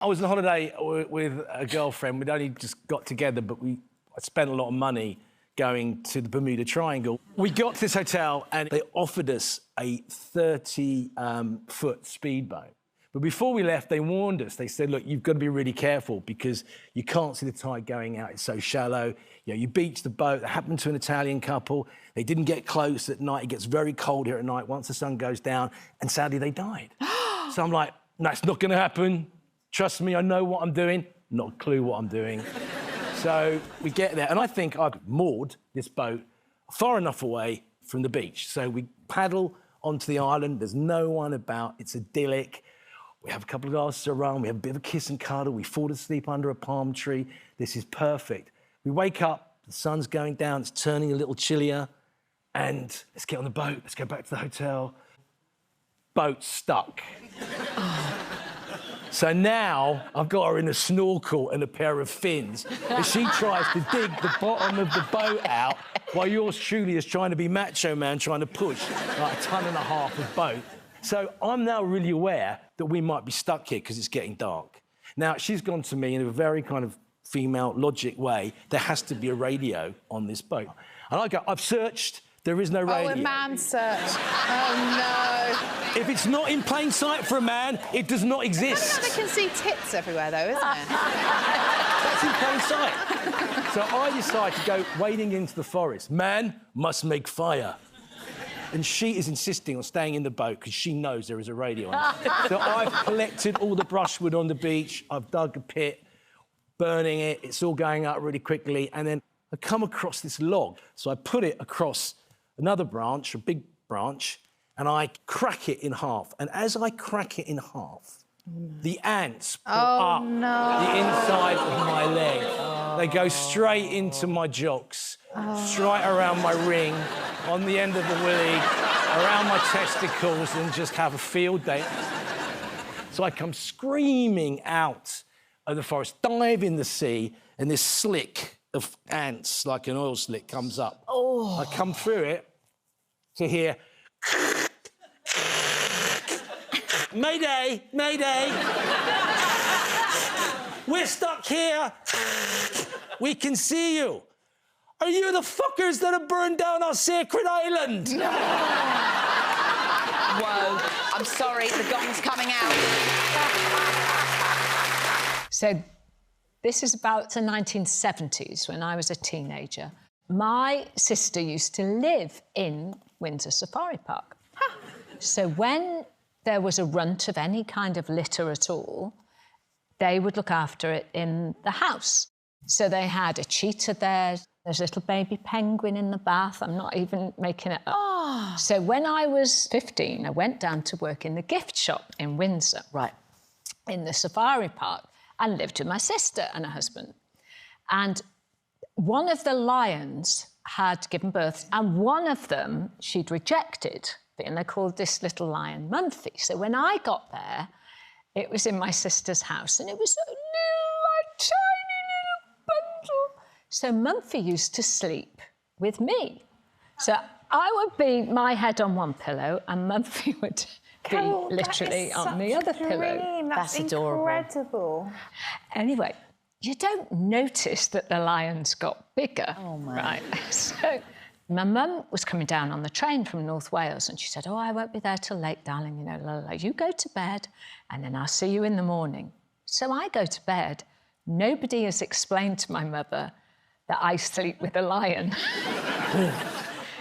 I was on holiday with a girlfriend. We'd only just got together, but I spent a lot of money going to the Bermuda Triangle. We got to this hotel and they offered us a 30-foot speedboat. But before we left, they warned us. They said, look, you've got to be really careful because you can't see the tide going out. It's so shallow. You know, you beach the boat. That happened to an Italian couple. They didn't get close at night. It gets very cold here at night once the sun goes down. And sadly, they died. So I'm like, no, it's not going to happen. Trust me, I know what I'm doing. Not a clue what I'm doing. So we get there. And I think I've moored this boat far enough away from the beach. So we paddle onto the island. There's no one about. It's idyllic. We have a couple of glasses of rum, we have a bit of a kiss and cuddle, we fall asleep under a palm tree. This is perfect. We wake up, the sun's going down, it's turning a little chillier, and let's get on the boat, let's go back to the hotel. Boat stuck. So now I've got her in a snorkel and a pair of fins, and she tries to dig the bottom of the boat out while yours truly is trying to be macho man, trying to push like 1.5 tons of boat. So I'm now really aware that we might be stuck here because it's getting dark. Now, she's gone to me in a very kind of female logic way. There has to be a radio on this boat. And I go, I've searched, there is no radio. Oh, a man search. Oh, no. If it's not in plain sight for a man, it does not exist. I can see tits everywhere, though, isn't it? That's in plain sight. So I decide to go wading into the forest. Man must make fire. And she is insisting on staying in the boat because she knows there is a radio on it. So I've collected all the brushwood on the beach, I've dug a pit, burning it, it's all going up really quickly, and then I come across this log. So I put it across another branch, a big branch, and I crack it in half. And as I crack it in half, the ants pull up the inside of my leg. They go straight into my jocks, straight around my ring, on the end of the willy, around my testicles, and just have a field day. So I come screaming out of the forest, dive in the sea, and this slick of ants, like an oil slick, comes up. Oh. I come through it to hear... Mayday! Mayday! We're stuck here! We can see you! Are you the fuckers that have burned down our sacred island? No. Whoa. I'm sorry, the gong's coming out. So this is about the 1970s, when I was a teenager. My sister used to live in Windsor Safari Park. Huh. So when there was a runt of any kind of litter at all, they would look after it in the house. So they had a cheetah there, there's a little baby penguin in the bath, I'm not even making it up. Oh. So when I was 15, I went down to work in the gift shop in Windsor, right, in the safari park, and lived with my sister and her husband. And one of the lions had given birth, and one of them she'd rejected, and they called this little lion Mumphy. So when I got there, it was in my sister's house, and it was a little, tiny little bundle. So Mumphy used to sleep with me. So I would be my head on one pillow, and Mumphy would be literally on the other pillow. That's incredible. Anyway, you don't notice that the lion's got bigger. Oh, my. Right. So my mum was coming down on the train from North Wales, and she said, oh, I won't be there till late, darling, you know, la, la, la. You go to bed, and then I'll see you in the morning. So I go to bed. Nobody has explained to my mother that I sleep with a lion.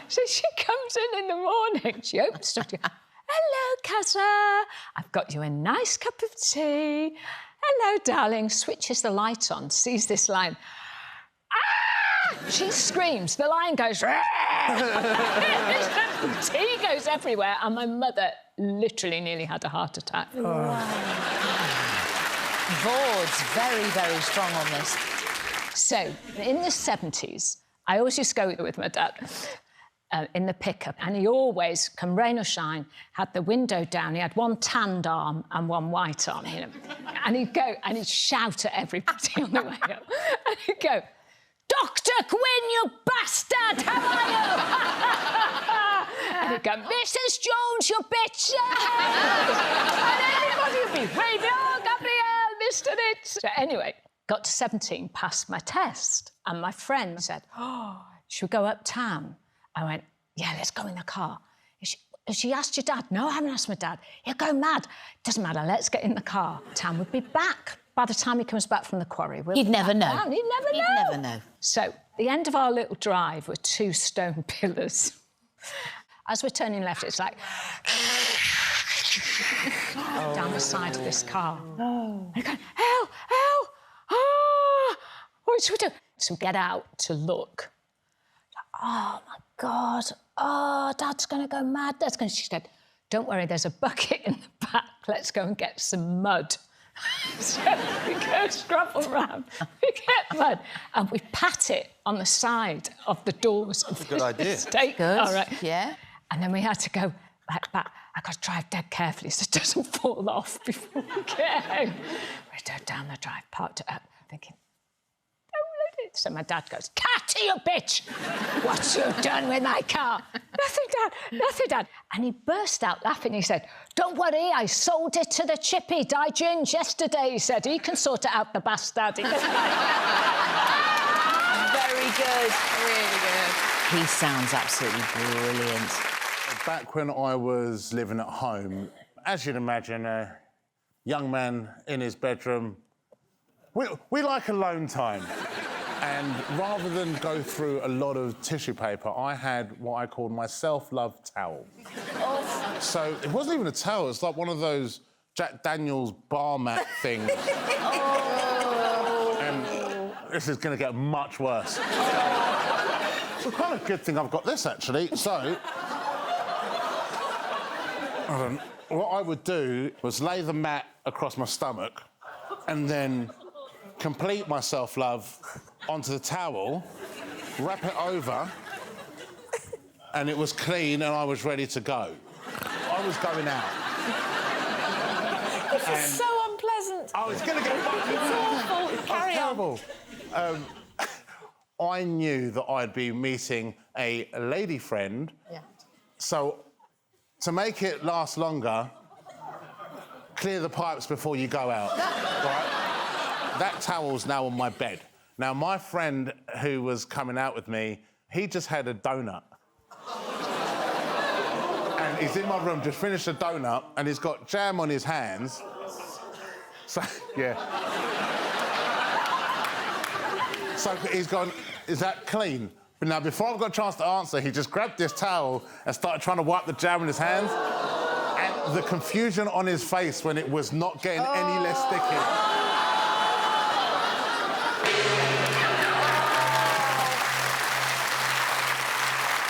So she comes in the morning, she opens the door. Hello, Casa. I've got you a nice cup of tea. Hello, darling. Switches the light on, sees this lion. Ah! She screams. The lion goes... Tea goes everywhere, and my mother literally nearly had a heart attack. Oh. Wow. Vord's very, very strong on this. So, in the 70s, I always used to go with my dad in the pickup, and he always, come rain or shine, had the window down. He had one tanned arm and one white arm, you know. And he'd go and he'd shout at everybody on the way up. And he'd go, Dr. Quinn, you bastard, how are you? And he'd go, Mrs. Jones, you bitch. And everybody would be waving, oh, Gabrielle, finished it. So anyway, got to 17, passed my test, and my friend said, oh, should we go uptown? I went, yeah, let's go in the car. Has she asked your dad? No, I haven't asked my dad. He'll go mad. Doesn't matter, let's get in the car. Tam would be back by the time he comes back from the quarry. You'd never know. You'd never know. You'd never know. So the end of our little drive were 2 stone pillars. As we're turning left, it's like... down the side of this car. And we're going, help, help, ah! What should we do? So we get out to look. Oh, my God. Oh, Dad's going to go mad. She said, don't worry, there's a bucket in the back. Let's go and get some mud. So we go scrabble around, we get mud, and we pat it on the side of the doors of the estate. Good. All right. Yeah. And then we had to go like back. I've got to drive dead carefully so it doesn't fall off before we get home. We drove down the drive, parked it up, thinking, don't let it. So my dad goes, Catty, you bitch! What you done with my car? Nothing, Dad, nothing, Dad. And he burst out laughing. He said, don't worry, I sold it to the chippy, died gins yesterday, he said. He can sort it out, the bastard. Very good. Really good. He sounds absolutely brilliant. Back when I was living at home, as you'd imagine, a young man in his bedroom, we like alone time. And rather than go through a lot of tissue paper, I had what I called my self-love towel. Oh. So it wasn't even a towel, it's like one of those Jack Daniels bar mat things. Oh. And this is going to get much worse. It's a kind of good thing I've got this, actually. So... what I would do was lay the mat across my stomach and then complete my self-love onto the towel, wrap it over, and it was clean and I was ready to go. I was going out. This is so unpleasant. I was going to get back. It's awful. Carry on. Terrible. I knew that I'd be meeting a lady friend. Yeah. So... to make it last longer, clear the pipes before you go out, right? That towel's now on my bed. Now, my friend who was coming out with me, he just had a donut. And he's in my room, just finished a donut, and he's got jam on his hands. So, yeah. So he's gone, is that clean? But now, before I've got a chance to answer, he just grabbed this towel and started trying to wipe the jam in his hands. And the confusion on his face when it was not getting any less sticky.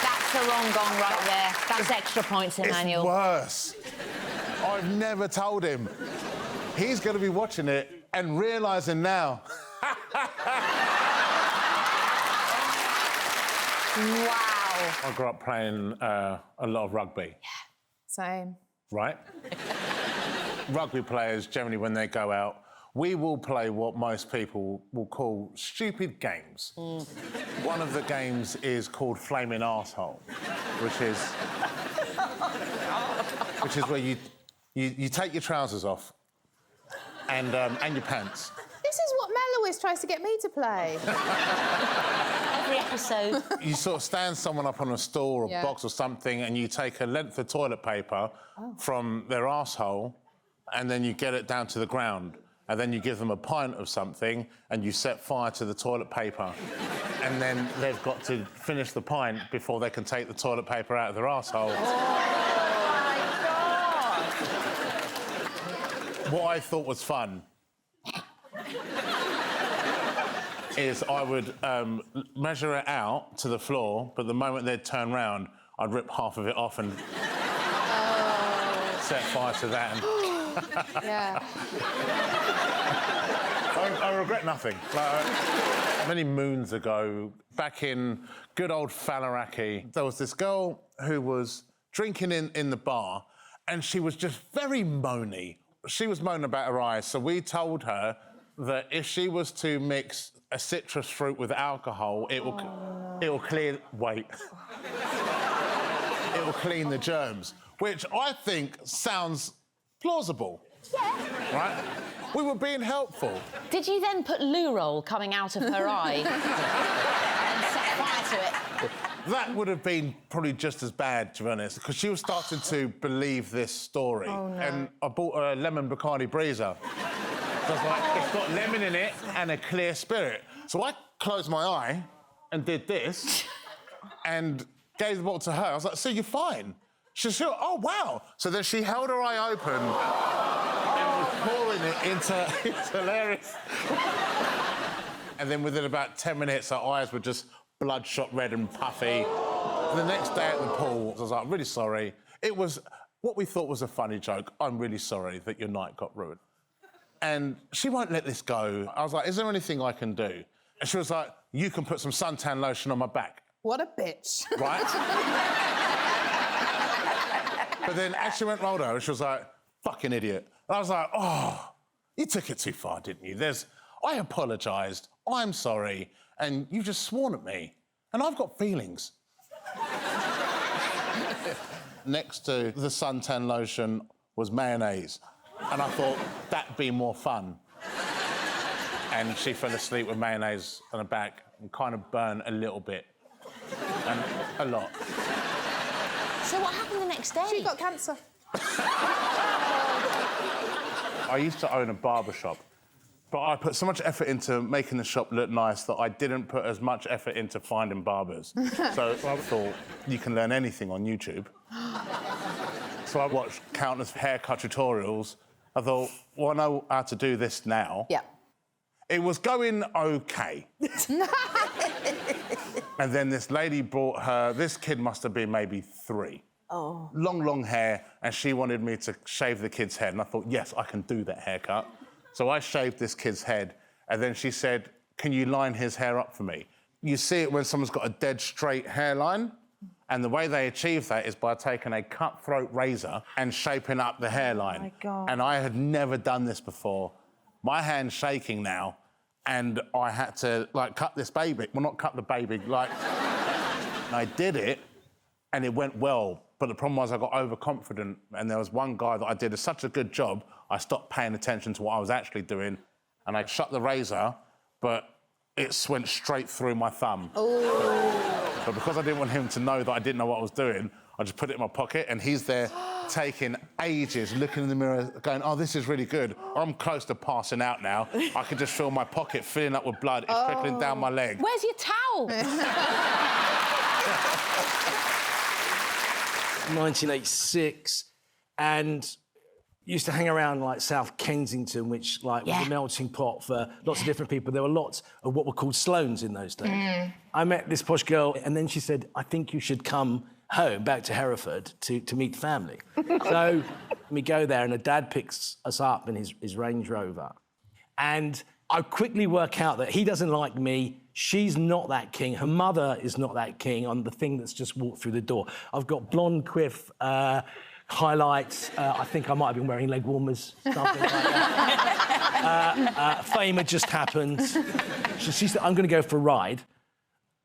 That's the wrong gong right there. That's extra points, Emmanuel. It's worse. I've never told him. He's going to be watching it and realising now. Wow. I grew up playing a lot of rugby. Yeah. Same. Right? Rugby players, generally, when they go out, we will play what most people will call stupid games. One of the games is called Flaming Arsehole, which is where you take your trousers off and your pants. This is what Mel always tries to get me to play. Every episode. You sort of stand someone up on a stool or a box or something and you take a length of toilet paper from their arsehole and then you get it down to the ground and then you give them a pint of something and you set fire to the toilet paper and then they've got to finish the pint before they can take the toilet paper out of their arsehole. Oh, my God! What I thought was fun is I would measure it out to the floor, but the moment they'd turn round, I'd rip half of it off and set fire to that. And Yeah. I regret nothing. Many moons ago, back in good old Faliraki, there was this girl who was drinking in the bar, and she was just very moany. She was moaning about her eyes, so we told her that if she was to mix a citrus fruit with alcohol, it will clear... Wait. It will clean the germs, which I think sounds plausible. Yeah. Right? We were being helpful. Did you then put loo roll coming out of her eye and set fire to it? That would have been probably just as bad, to be honest, because she was starting to believe this story. Oh, no. And I bought her a lemon Bacardi Breezer. So I was like, it's got lemon in it and a clear spirit. So I closed my eye and did this and gave the bottle to her. I was like, so you're fine? She said, oh, wow. So then she held her eye open and was pouring it into... It's hilarious. And then within about 10 minutes, her eyes were just bloodshot red and puffy. The next day at the pool, I was like, really sorry. It was what we thought was a funny joke. I'm really sorry that your night got ruined. And she won't let this go. I was like, is there anything I can do? And she was like, you can put some suntan lotion on my back. What a bitch. Right? But then as she went rolled over, she was like, fucking idiot. And I was like, oh, you took it too far, didn't you? I apologised, I'm sorry, and you've just sworn at me. And I've got feelings. Next to the suntan lotion was mayonnaise. And I thought, that'd be more fun. And she fell asleep with mayonnaise on her back and kind of burned a little bit. And a lot. So what happened the next day? She got cancer. I used to own a barber shop, but I put so much effort into making the shop look nice that I didn't put as much effort into finding barbers. So I thought, you can learn anything on YouTube. So I watched countless haircut tutorials. I thought, well, I know how to do this now. Yeah. It was going OK. And then this lady brought her... This kid must have been maybe 3. Oh. Long hair, and she wanted me to shave the kid's head. And I thought, yes, I can do that haircut. So I shaved this kid's head, and then she said, can you line his hair up for me? You see it when someone's got a dead straight hairline, and the way they achieve that is by taking a cutthroat razor and shaping up the hairline. Oh, my God. And I had never done this before. My hand's shaking now, and I had to, like, cut this baby. Well, not cut the baby, like... And I did it, and it went well. But the problem was I got overconfident, and there was one guy that I did such a good job, I stopped paying attention to what I was actually doing, and I shut the razor, but it went straight through my thumb. Oh. But because I didn't want him to know that I didn't know what I was doing, I just put it in my pocket, and he's there taking ages, looking in the mirror, going, oh, this is really good. I'm close to passing out now. I can just feel my pocket filling up with blood. It's trickling down my leg. Where's your towel? 1986, and used to hang around like South Kensington, which was a melting pot for lots of different people. There were lots of what were called Sloanes in those days. I met this posh girl, and then she said, I think you should come home, back to Hereford, to meet the family. So we go there, and her dad picks us up in his Range Rover. And I quickly work out that he doesn't like me, she's not that keen, her mother is not that keen on the thing that's just walked through the door. I've got blonde quiff, highlights, I think I might have been wearing leg warmers, something like that. Fame had just happened. She said, I'm going to go for a ride.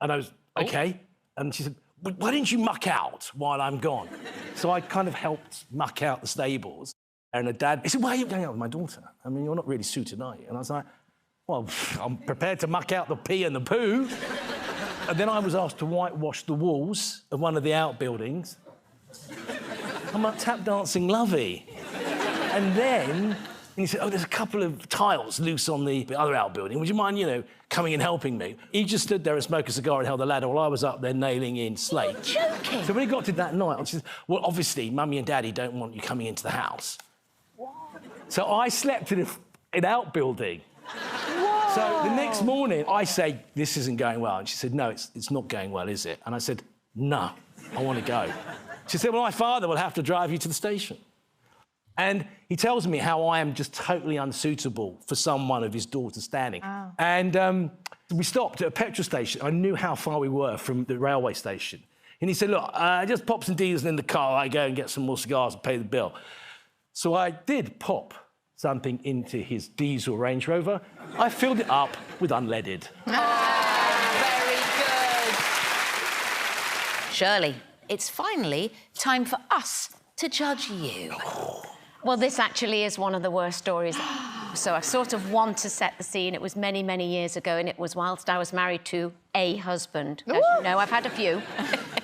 And I was, OK. And she said, why didn't you muck out while I'm gone? So I kind of helped muck out the stables. And her dad, he said, why are you going out with my daughter? I mean, you're not really suited, are you? And I was like, well, I'm prepared to muck out the pee and the poo. And then I was asked to whitewash the walls of one of the outbuildings. I'm like tap dancing lovey. And then he said, oh, there's a couple of tiles loose on the other outbuilding. Would you mind, coming and helping me? He just stood there and smoked a cigar and held the ladder while I was up there nailing in slate. You're joking. So when he got to that night, I said, well, obviously, Mummy and Daddy don't want you coming into the house. What? So I slept in an outbuilding. Whoa. So the next morning, I say, this isn't going well. And she said, no, it's not going well, is it? And I said, no, I want to go. She said, well, my father will have to drive you to the station. And he tells me how I am just totally unsuitable for someone of his daughter standing. Oh. And we stopped at a petrol station. I knew how far we were from the railway station. And he said, look, just pop some diesel in the car. I go and get some more cigars and pay the bill. So I did pop something into his diesel Range Rover. I filled it up with unleaded. Very good. Shirley, it's finally time for us to judge you. Well, this actually is one of the worst stories So I sort of want to set the scene. It was many, many years ago, and it was whilst I was married to a husband. As you know, I've had a few.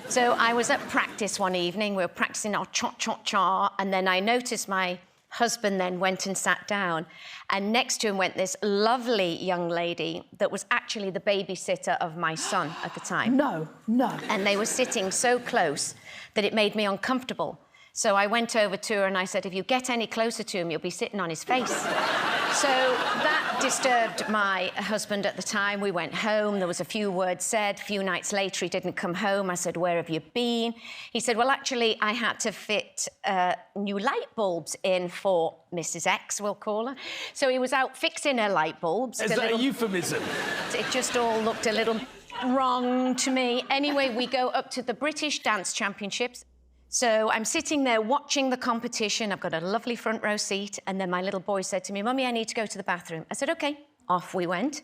So I was at practice one evening. We were practicing our cha-cha-cha, and then I noticed my husband then went and sat down, and next to him went this lovely young lady that was actually the babysitter of my son at the time. No. And they were sitting so close that it made me uncomfortable. So I went over to her and I said, if you get any closer to him, you'll be sitting on his face. So that disturbed my husband at the time. We went home, there was a few words said. A few nights later, he didn't come home. I said, where have you been? He said, well, actually, I had to fit new light bulbs in for Mrs. X, we'll call her. So he was out fixing her light bulbs. Is that a euphemism? It just all looked a little wrong to me. Anyway, we go up to the British Dance Championships. So I'm sitting there watching the competition. I've got a lovely front row seat. And then my little boy said to me, Mummy, I need to go to the bathroom. I said, OK. Off we went.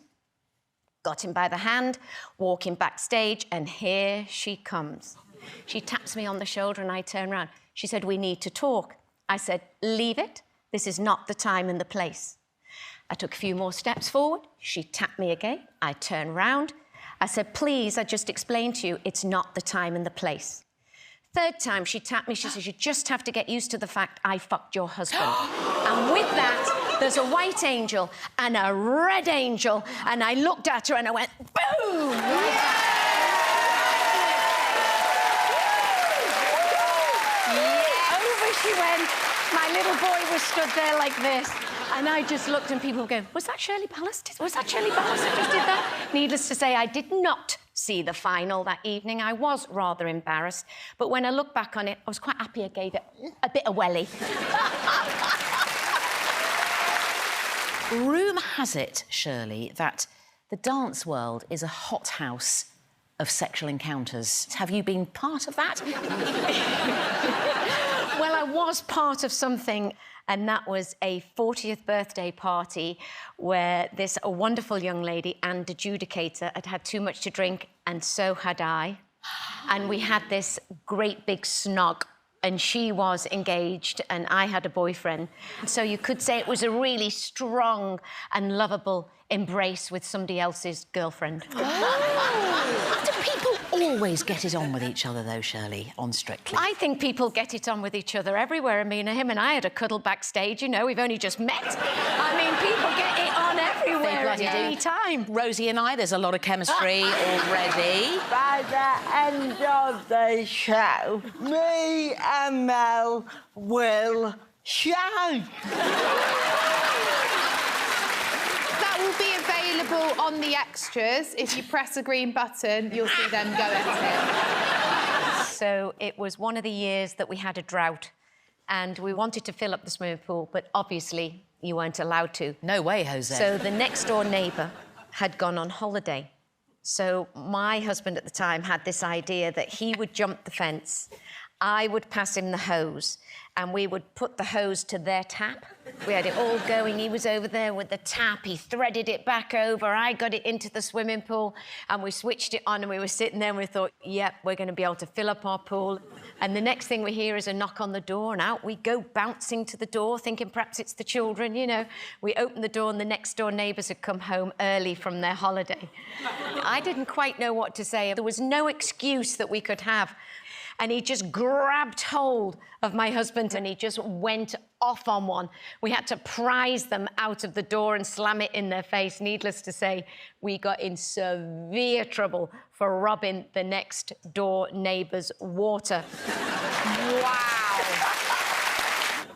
Got him by the hand, walking backstage, and here she comes. She taps me on the shoulder and I turn around. She said, we need to talk. I said, leave it. This is not the time and the place. I took a few more steps forward. She tapped me again. I turned round. I said, please, I just explained to you, it's not the time and the place. Third time she tapped me, she says, you just have to get used to the fact I fucked your husband. And with that, there's a white angel and a red angel, and I looked at her and I went, boom! Over she went. My little boy was stood there like this. And I just looked and people were going, was that Shirley Ballas? Was that Shirley Ballas that just did that? Needless to say, I did not see the final that evening. I was rather embarrassed. But when I look back on it, I was quite happy I gave it a bit of welly. Rumour has it, Shirley, that the dance world is a hothouse of sexual encounters. Have you been part of that? Well, I was part of something, and that was a 40th birthday party where this wonderful young lady and adjudicator had had too much to drink, and so had I. And we had this great big snog, and she was engaged and I had a boyfriend. So you could say it was a really strong and lovable embrace with somebody else's girlfriend. Oh. Do people always get it on with each other, though, Shirley, on Strictly? I think people get it on with each other everywhere. I mean, him and I had a cuddle backstage, you know, we've only just met. I mean, people get it on everywhere at any time. Rosie and I, there's a lot of chemistry already. By the end of the show, me and Mel will shout. That will be available on the extras. If you press a green button, you'll see them go at it. So it was one of the years that we had a drought and we wanted to fill up the swimming pool, but obviously you weren't allowed to. No way, Jose. So the next door neighbour had gone on holiday. So my husband at the time had this idea that he would jump the fence, I would pass him the hose, and we would put the hose to their tap. We had it all going. He was over there with the tap. He threaded it back over. I got it into the swimming pool, and we switched it on, and we were sitting there, and we thought, yep, we're going to be able to fill up our pool. And the next thing we hear is a knock on the door, and out we go bouncing to the door, thinking perhaps it's the children, you know. We open the door, and the next-door neighbours had come home early from their holiday. I didn't quite know what to say. There was no excuse that we could have. And he just grabbed hold of my husband and he just went off on one. We had to prise them out of the door and slam it in their face. Needless to say, we got in severe trouble for robbing the next door neighbour's water. Wow.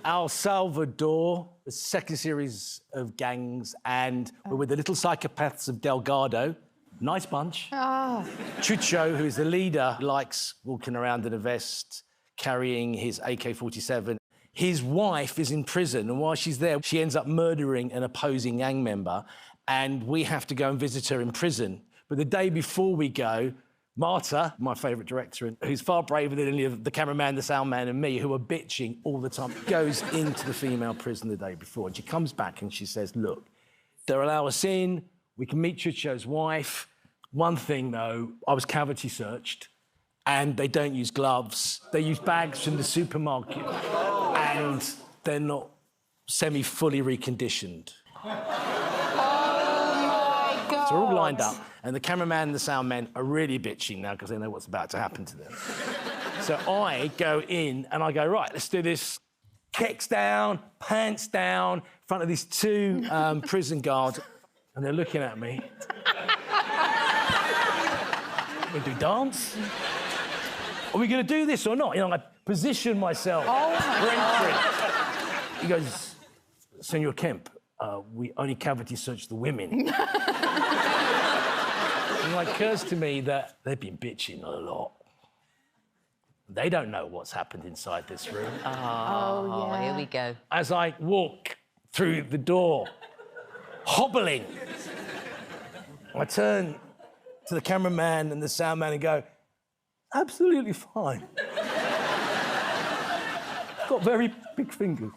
El Salvador, the second series of gangs, and we're with the little psychopaths of Delgado. Nice bunch. Oh. Chucho, who is the leader, likes walking around in a vest, carrying his AK-47. His wife is in prison, and while she's there, she ends up murdering an opposing gang member, and we have to go and visit her in prison. But the day before we go, Marta, my favourite director, who's far braver than any of the cameraman, the sound man, and me, who are bitching all the time, goes into the female prison the day before, and she comes back and she says, look, they'll allow us in, we can meet Chucho's wife. One thing, though, I was cavity searched, and they don't use gloves. They use bags from the supermarket, and they're not semi-fully reconditioned. Oh, my God. So we're all lined up, and the cameraman and the sound men are really bitching now because they know what's about to happen to them. So I go in and I go, right, let's do this. Kicks down, pants down, in front of these two prison guards, and they're looking at me. We do dance? Are we going to do this or not? You know, I position myself for entry. He goes, Senor Kemp, we only cavity search the women. And it occurs to me that they've been bitching a lot. They don't know what's happened inside this room. Oh, yeah. Here we go. As I walk through the door, hobbling, I turn to the cameraman and the sound man and go, absolutely fine. Got very big fingers.